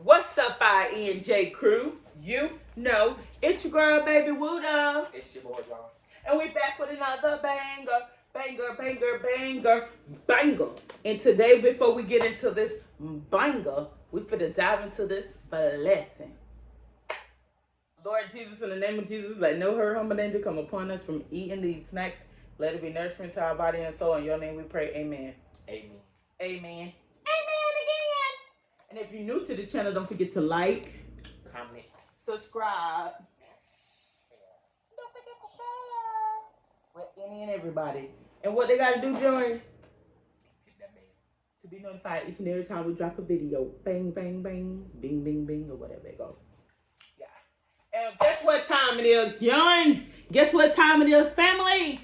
What's up, INJ crew? You know, it's your girl, baby WHOODA. It's your boy, John. And we back with another banger. And today, before we get into this banger, we finna dive into this blessing. Lord Jesus, in the name of Jesus, let no hurt, harm, or danger come upon us from eating these snacks. Let it be nourishment to our body and soul. In your name we pray, amen. Amen. Amen. And if you're new to the channel, don't forget to like, comment, subscribe. Don't forget to share with any and everybody. And what they gotta do, join, hit that bell to be notified each and every time we drop a video. Bang, bang, bang, bing, bing, bing, or whatever it goes. Yeah. And guess what time it is, join? Guess what time it is, family?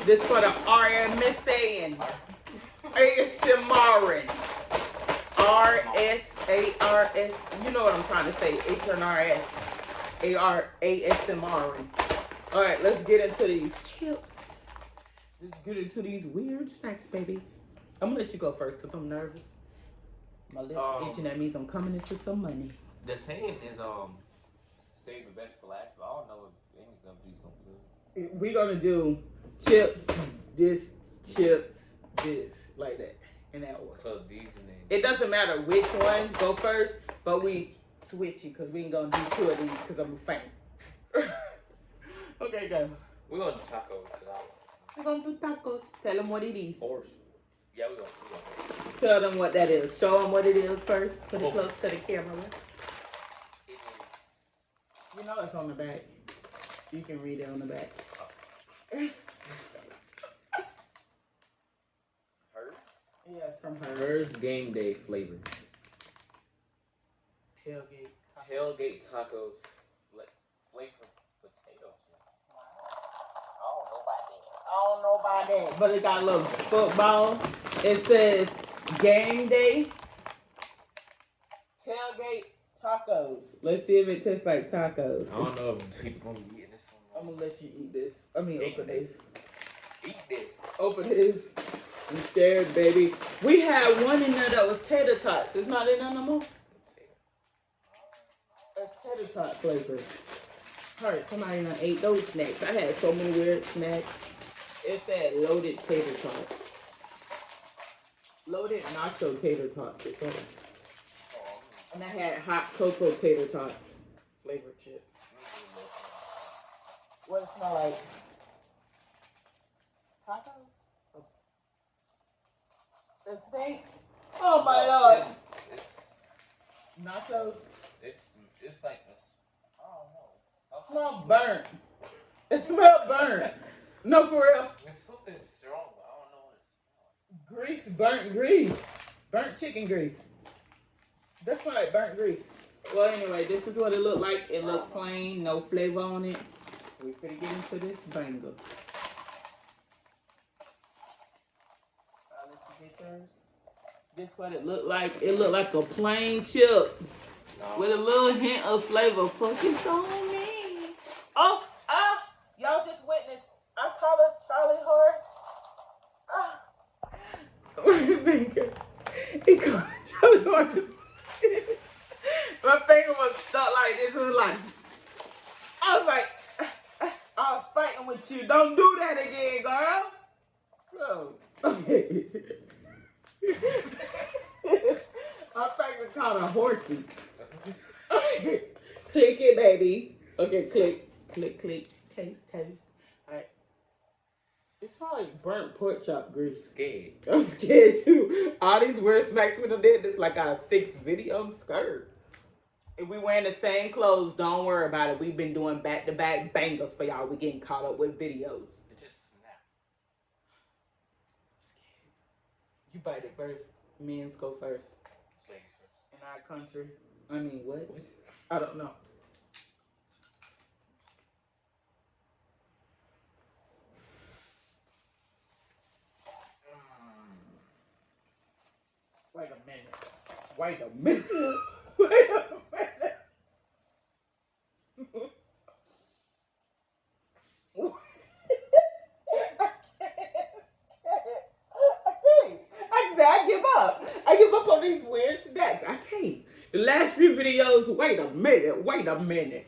This for the RMSA ASMR. RSARS. You know what I'm trying to say. HNRS. ASMR. Alright, let's get into these chips. Let's get into these weird snacks, baby. I'm gonna let you go first because I'm nervous. My lips itching. That means I'm coming into some money. The saying is save the best for last, but I don't know if any of these gonna be good. We're gonna do chips, this, like that, in that order. So these and then. It doesn't matter which one go first, but we switch it because we ain't gonna do two of these because I'm a fan. Okay, go. We're gonna do tacos. We're gonna do tacos. Tell them what it is. Yeah, we're gonna see. Tell them what that is. Show them what it is first. Put it close to the camera. It is. You know it's on the back. You can read it on the back. Hers? Yeah, it's from her. Hers game day flavor. Tailgate Tacos. Flavor potato chip. I don't know about that. But it got a little football. It says game day tailgate tacos. Let's see if it tastes like tacos. I don't know if people gonna be eating this one. I'm gonna let you eat this. I mean, open this. Eat this. Open this. I'm scared, baby. We had one in there that was tater tots. It's not in there no more. It's tater tot flavor. Alright, somebody done ate those snacks. I had so many weird snacks. It said loaded tater tots. Loaded nacho tater tots. And I had hot cocoa tater tots. Flavored chips. What it smell like? Tacos? Oh. It stinks? Oh my god. It's Nachos? It's like this. I don't know. It smells burnt. It smells burnt. No, for real. It's something strong, but I don't know what it smells like. Grease, burnt grease. Burnt chicken grease. That's right, burnt grease. Well, anyway, this is what it looked like. It looked plain, no flavor on it. We finna get into this banger. I'll let you get yours. This what it looked like. It looked like a plain chip with a little hint of flavor. Fucking on me. Oh, y'all just witnessed. I called a Charlie horse. He called a Charlie horse. My finger was stuck like this. It was like, I was like, I was fighting with you. Don't do that again, girl. Bro. Okay. My finger caught a horsey. Okay. Click it, baby. Okay, click. Taste. Alright. It smells like burnt pork chop grease. Scared. I'm scared too. All these weird smacks we done did, this like our 6th video. I'm scared. If we wearing the same clothes, don't worry about it. We've been doing back-to-back bangers for y'all. We getting caught up with videos. It just snapped. You bite it first. Men's go first. Ladies first. In our country. I mean, what? I don't know. Wait a minute. up on these weird snacks. I can't. The last few videos, wait a minute.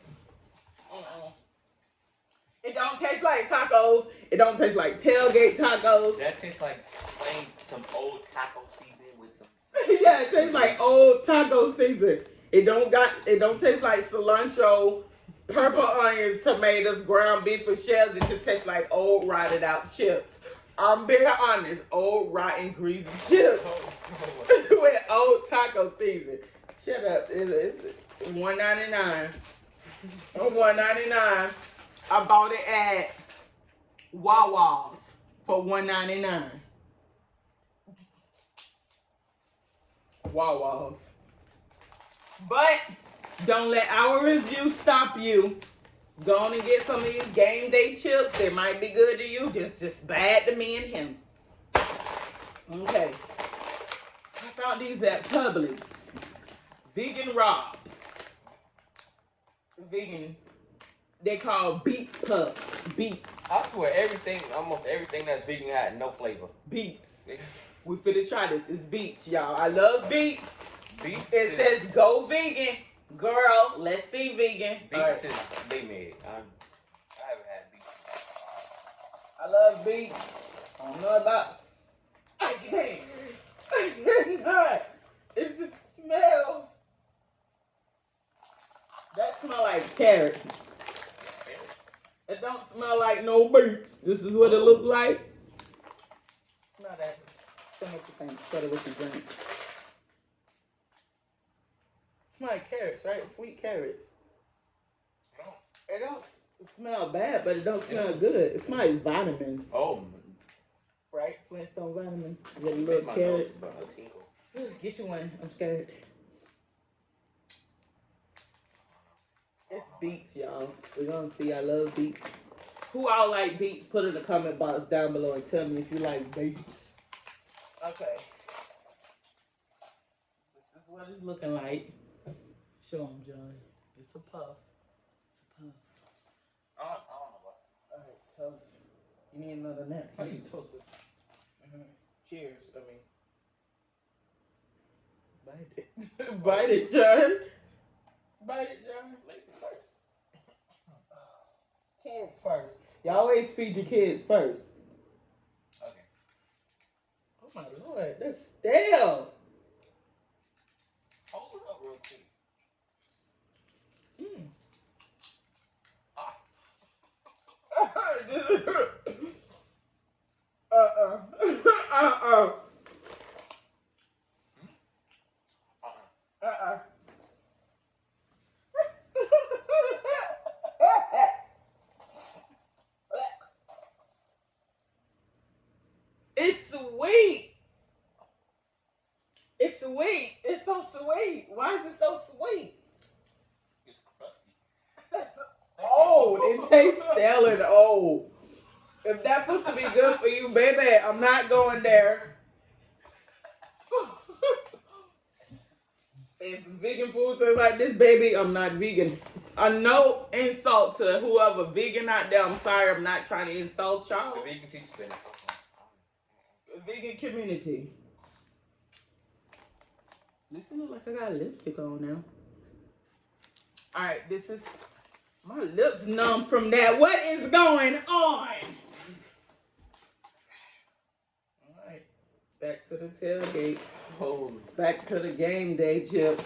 It don't taste like tacos. It don't taste like tailgate tacos. That tastes like plain some old taco seasoning with some. Yeah, it tastes like old taco season. It don't taste like cilantro, purple onions, tomatoes, ground beef, or shells. It just tastes like old rotted out chips. I'm being honest, old rotten greasy chips with old taco season. Shut up. It's $1.99. $1.99. I bought it at Wawa's for $1.99. Wawa's. But don't let our review stop you. Go on and get some of these game day chips. They might be good to you, just bad to me and him. Okay. I found these at Publix. Vegan Robs. Vegan. They call beet puffs. Beets. I swear almost everything that's vegan had no flavor. Beets. We finna try this. It's beets, y'all. I love beets. Beets. It says go vegan. Girl, let's see vegan. Beets is they made. I haven't had beets. I love beets. I don't know about. I cannot. It just smells. That smell like carrots. It don't smell like no beets. This is what it looks like. Smell that. So much you think. Shut it with your drink. Smell like carrots, right? Sweet carrots. It don't smell bad, but it don't smell good. It smells like vitamins. Oh. Right? Flintstone vitamins. Get a little carrots. Get you one. I'm scared. It's beets, y'all. We're gonna see. I love beets. Who all like beets? Put in the comment box down below and tell me if you like beets. Okay. This is what it's looking like. Show them, John. It's a puff. It's a puff. I don't know what. Alright, toast. You need another napkin. How do you toast it? Cheers. Bite it. Bite it, John. Bite it, John. Ladies first. Kids first. You always feed your kids first. Okay. Oh my Lord, that's stale. Hold it up real quick. It's sweet. It's sweet. It's so sweet. Why is it so sweet? It's crusty. That's old. It tastes stale and old. If that's supposed to be good for you, baby, I'm not going there. If vegan food tastes like this, baby, I'm not vegan. No insult to whoever vegan out there. I'm sorry, I'm not trying to insult y'all. The vegan teacher's been Vegan community. Listen, look like I got lipstick on now. Alright, this is my lips numb from that. What is going on? Alright. Back to the tailgate. Oh. Back to the game day chips.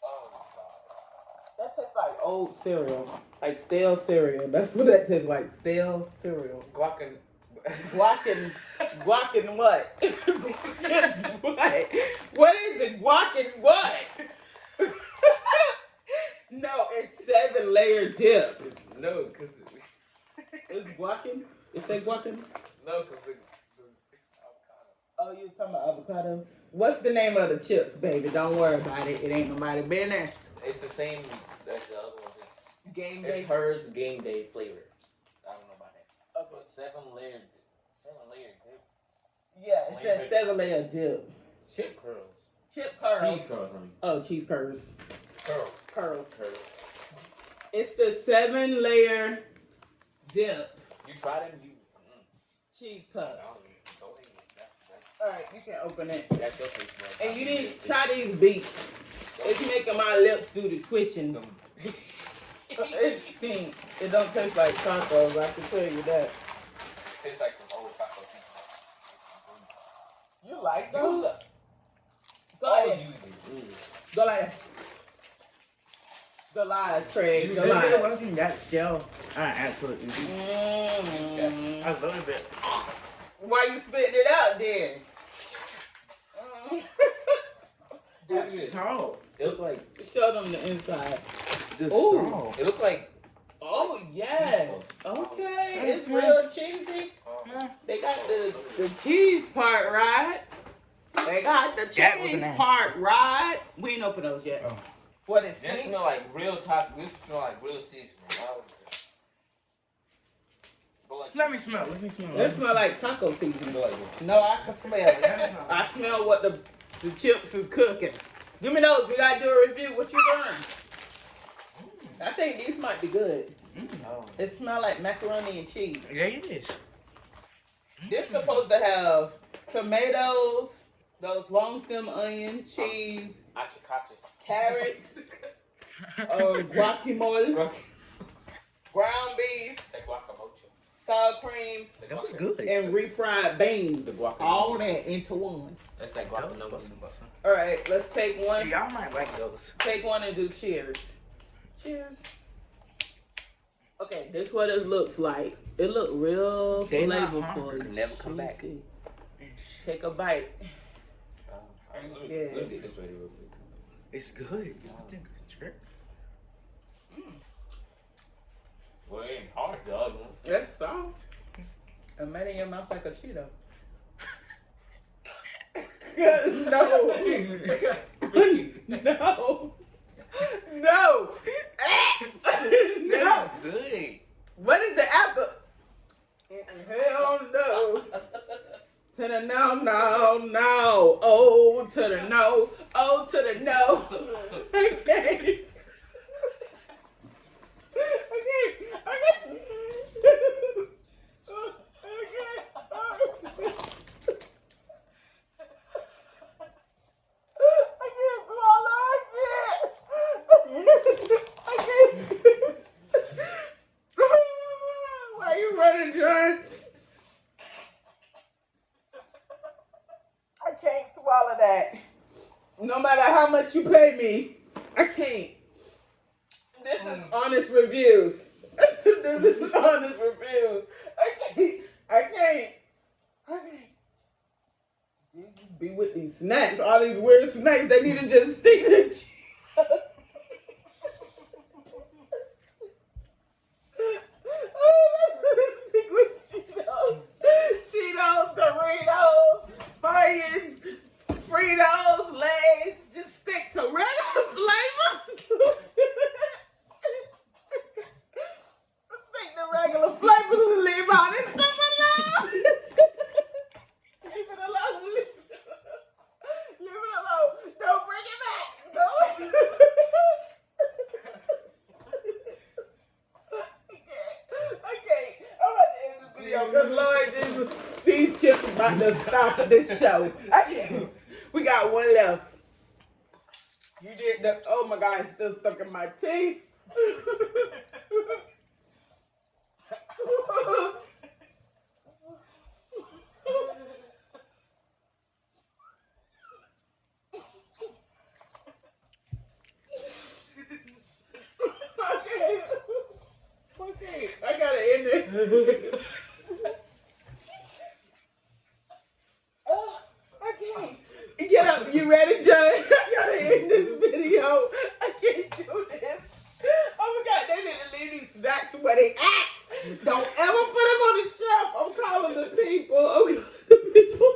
Oh God. That tastes like old cereal. Like stale cereal. That's what that tastes like. Stale cereal. Guacamole. Guacin what? What? What is it? Guacin what? No, it's 7-layer dip. No, because It's guacin? It say guacin? No, because the avocado. Oh, you was talking about avocados? What's the name of the chips, baby? Don't worry about it. It ain't nobody business. It's the same as the other one. Game day. It's hers game day flavor. I don't know about that. Okay. But 7-layer dip. Yeah, it says 7-layer dip. Chip curls. Chip curls. Cheese curls, I mean. Oh, cheese curls. Curls. It's the 7-layer dip. You tried it? Cheese puffs. That's Alright, you can open it. That's your face, bro. And you need to try these beats. It's making my lips do the twitching. It stinks. It don't taste like tacos, I can tell you that. It tastes like some old taco seasoning. You like those? Go ahead. Go like that. The lies, Craig. The lies. Wasn't that shell? I absolutely. A little bit. Why you spitting it out then? That's salt. It looks like. Show them the inside. The Ooh. salt. It looks like. Oh yes. Okay, it's real cheesy. They got the cheese part right. They got the cheese part right. We ain't open those yet. Oh. What is This it? smell like real taco. This smell like real seasoning. Let me smell. Let me smell. It smell like taco seasoning. Smell like No, I can smell it. I smell what the chips is cooking. Give me those. We gotta do a review. What you doing? I think these might be good. It smell like macaroni and cheese. Yeah, it is. This supposed to have tomatoes, those long stem onion, cheese, carrots, guacamole, ground beef, sour cream, That was good. and refried beans. The guacamole. All that into one. That's that guacamole. All right, let's take one. Y'all might like those. Take one and do cheers. Cheers. Okay, this is what it looks like. It look real They not flavorful. hungry. Never come back. Juicy. Take a bite. Let me get this ready real quick. It's good. I think it's true. Well, it ain't hard, the other one. That's soft. It made in your mouth like a Cheeto. No. No. No. No. Good. What is the apple? Hell no. To the no, no, no. Oh, to the no. Oh, to the no. Okay. Okay. Why you running, John? I can't swallow that. No matter how much you pay me, I can't. This is honest reviews. This is honest reviews. I can't. Jesus be with these snacks, all these weird snacks. They need to just stick to Cheetos. Stick with Cheetos. Cheetos, Doritos, Buy-ins, Fritos, Lay's. Just stick to regular flavors. Stick to regular flavors and leave all this stuff alone. Leave it alone. Leave it alone. Don't bring it back. No. Okay. I'm about to end the video because Lord Jesus, these chips about to stop this show. I can't. We got one left. You did the, oh my God, it's still stuck in my teeth. Okay, I gotta end it. Oh, I can't. Get up, you ready, Joe? I gotta end this video. I can't do this. Oh my God, they need to leave these snacks where they at. Don't ever put them on the shelf. I'm calling the people. I'm calling the people.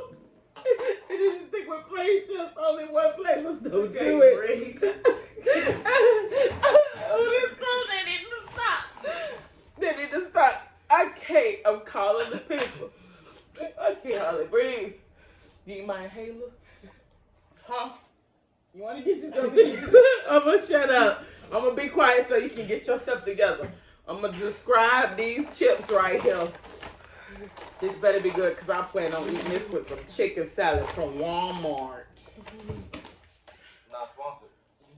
They need to stick with plain chips. Only one flavor. Don't do it. Oh, this stuff, they need to stop. They need to stop. I can't. I'm calling the people. I can't hardly breathe. Do you mind, Hayla? Huh? You want to get yourself together? I'm going to shut up. I'm going to be quiet so you can get yourself together. I'm going to describe these chips right here. This better be good because I plan on eating this with some chicken salad from Walmart. Not sponsored.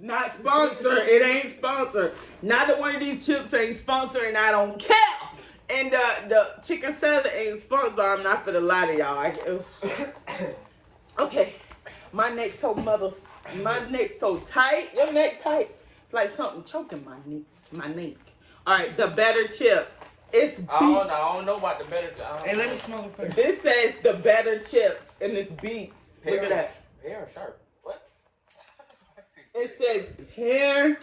Not sponsored. It ain't sponsored. Neither one of these chips ain't sponsored, and I don't care. And the chicken salad ain't sponsored. I'm not for the lie to y'all. Okay. My neck so tight. Your neck tight. Like something choking my neck. All right, the better chip. It's beets. I don't know about the better chip. Hey, let me smell it first. This says the better chips, and it's beets. Look at that. Pear sharp. What? It says pair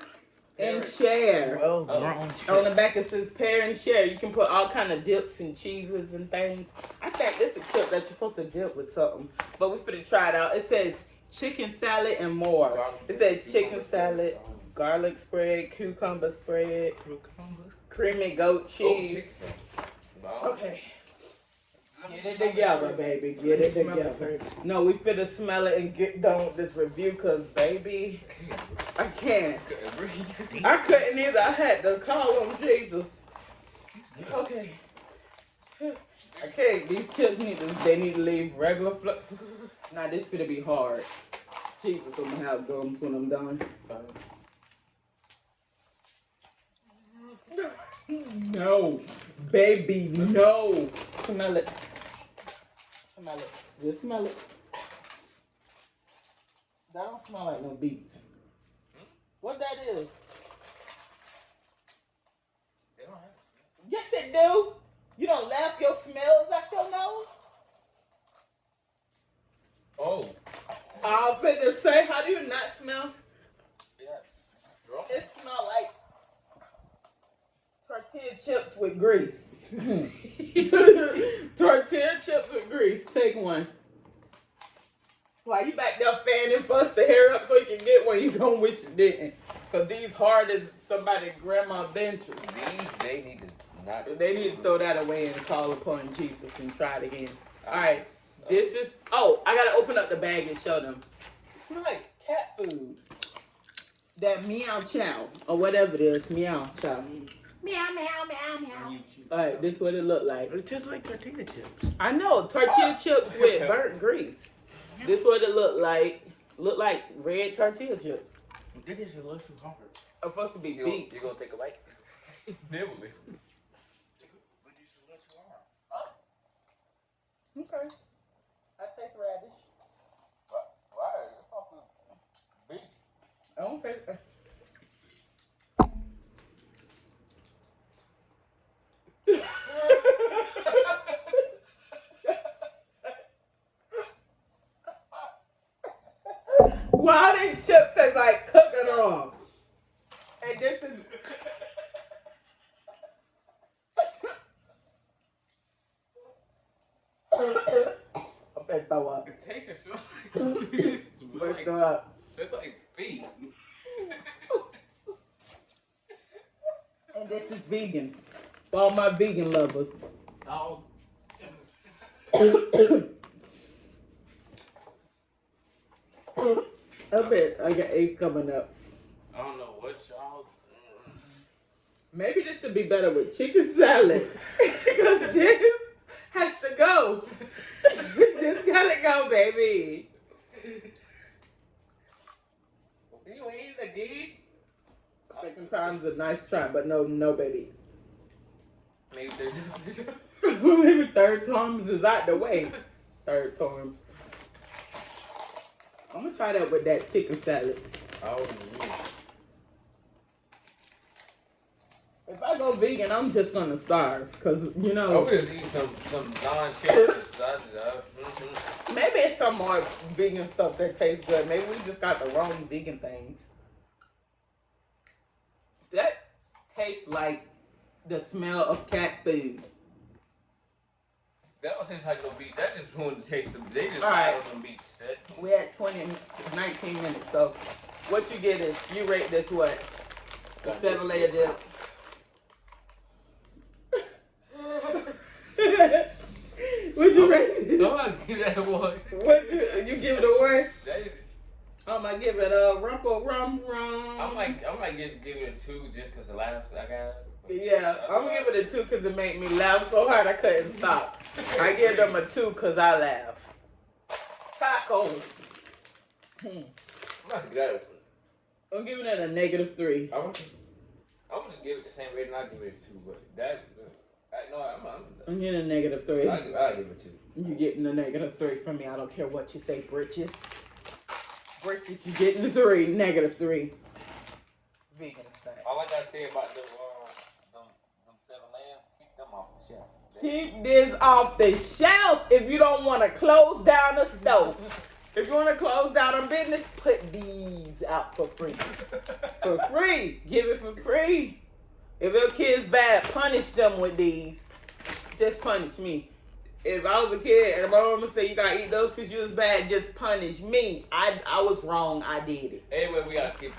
and share. Well grown chip. On the back it says pair and share. You can put all kind of dips and cheeses and things. I think this is a chip that you're supposed to dip with something. But we're finna try it out. It says chicken salad and more. It says chicken salad, garlic spread, cucumber spread, creamy goat cheese. Okay. Get it together, baby. Get it together. No, we finna smell it and get done with this review, cause baby, I can't. I couldn't either. I had to call on Jesus. Okay. I can't. These chips need to leave regular flour. Nah, this finna be hard. Jesus, I'm gonna have gums when I'm done. No, baby, no. Smell it. Smell it. Just smell it. That don't smell like no beets. What that is? They don't have to. Yes, it do. You don't laugh your smells out your nose? Oh. I was finna say, how do you not smell? Yes. It smell like tortilla chips with grease. Tortilla chips with grease. Take one. While you back there fanning fuss the hair up so you can get one, you gonna wish you didn't. Cause these hard as somebody's grandma benches. They need to not. They need to throw that away and call upon Jesus and try it again. Alright. This is, oh, I gotta open up the bag and show them. It smells like cat food. That meow chow, or whatever it is, meow chow. Meow, meow, meow, meow. Alright, this is what it look like. It's just like tortilla chips. I know, tortilla chips with burnt grease. This is what it look like. Look like red tortilla chips. This is a little too hard. It's supposed to be You beets. gonna take a bite? Nibble it. But this is a little too hard. Okay. I taste radish. Why? It's fucking beef. I don't taste that. Why these chips taste like cooking off? And this is I'm gonna throw up. It tastes like Let's throw up. it's like beef. And this is vegan. For all my vegan lovers. Oh. I bet I got 8 coming up. I don't know what y'all. Maybe this would be better with chicken salad. Because this has to go. Just gotta go, baby. You ain't again? Second time's a nice try, but no, baby. Maybe there's. Maybe third times is out the way. Third times. I'm gonna try that with that chicken salad. Oh, If I go vegan, I'm just gonna starve, cause you know. I will eat some non-chicken stuff. Maybe it's some more vegan stuff that tastes good. Maybe we just got the wrong vegan things. That tastes like the smell of cat food. That don't taste like no beets. That just ruined the taste of it. They just All right. added some beets. We had 19 minutes, so what you get is, you rate this what? The 7-layer dip. What'd you rate it? I'm gonna give that a 1. What you give it a 1? That is, I'm gonna give it a rumple rum rum. I might just give it a 2 just because the laughs I got. Yeah, I'm gonna give it a 2 because it made me laugh so hard I couldn't stop. I give them a 2 because I laugh. Tacos. I'm giving it a -3. I'm gonna give it the same rating. I'll give it a 2, but that. I'm getting a -3. I'll give it a 2. You getting a -3 from me. I don't care what you say, britches. Britches, you getting a 3, -3. Vegan snack. All I gotta say about them 7 layers, keep them off the shelf. Keep this off the shelf if you don't want to close down the stove. If you want to close down a business, put these out for free. For free. Give it for free. If your kid's bad, punish them with these. Just punish me. If I was a kid and my mama said you gotta eat those because you was bad, just punish me. I was wrong. I did it. Anyway, we gotta keep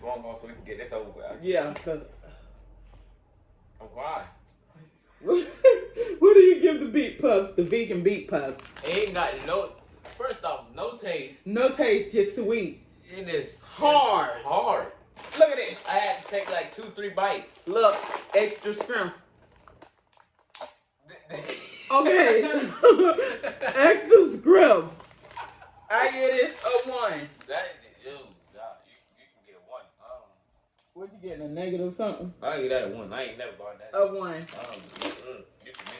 on going so we can get this over with. Yeah, because I'm crying. what do you give the beet puffs? The vegan beet puffs. It ain't got no. First off, no taste. No taste, just sweet. It is hard. Hard. Look at this. I had to take like 2-3 bites. Look, extra strength. Okay. Extra scrub. I give this a 1. You can get a 1. What you getting, a negative something? I give that a 1. I ain't never bought that. A 1.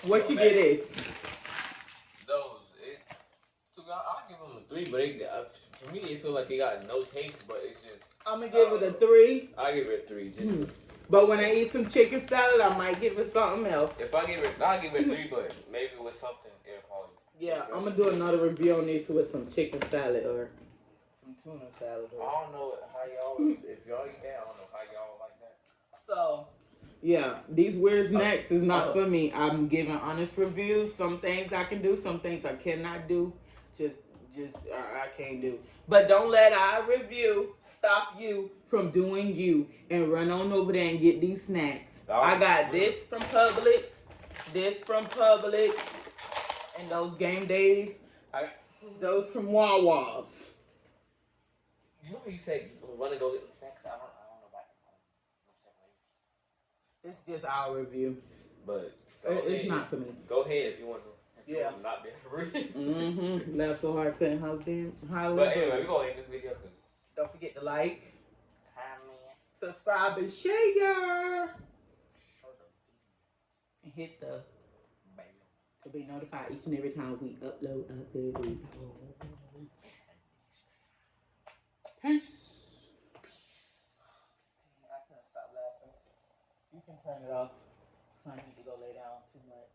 What you that. get is? I'll give them a 3, but to me it feel like it got no taste, but it's just. I'm gonna give it a 3. I'll give it a 3. Just. But when I eat some chicken salad, I might give it something else. If I'll give it a 3, but maybe with something it'll probably. Yeah, I'm gonna do another review on this with some chicken salad or some tuna salad. I don't know how y'all, if y'all eat that, I don't know how y'all like that. So, yeah, these weird snacks is not for me. I'm giving honest reviews. Some things I can do, some things I cannot do. I can't do. But don't let our review stop you from doing you and run on over there and get these snacks. I got this from Publix, this from Publix, and those game days. I got those from Wawa's. You know how you say want to go get snacks? I don't know about no. It's just our review. But it's not for me. Go ahead if you want to. Yeah. Not be able to read. Laugh so hard, couldn't help them. But anyway, we're going to end this video because. Don't forget to like, subscribe, and share. And hit the bell to be notified each and every time we upload a video. Peace. I couldn't stop laughing. You can turn it off. So I need to go lay down too much.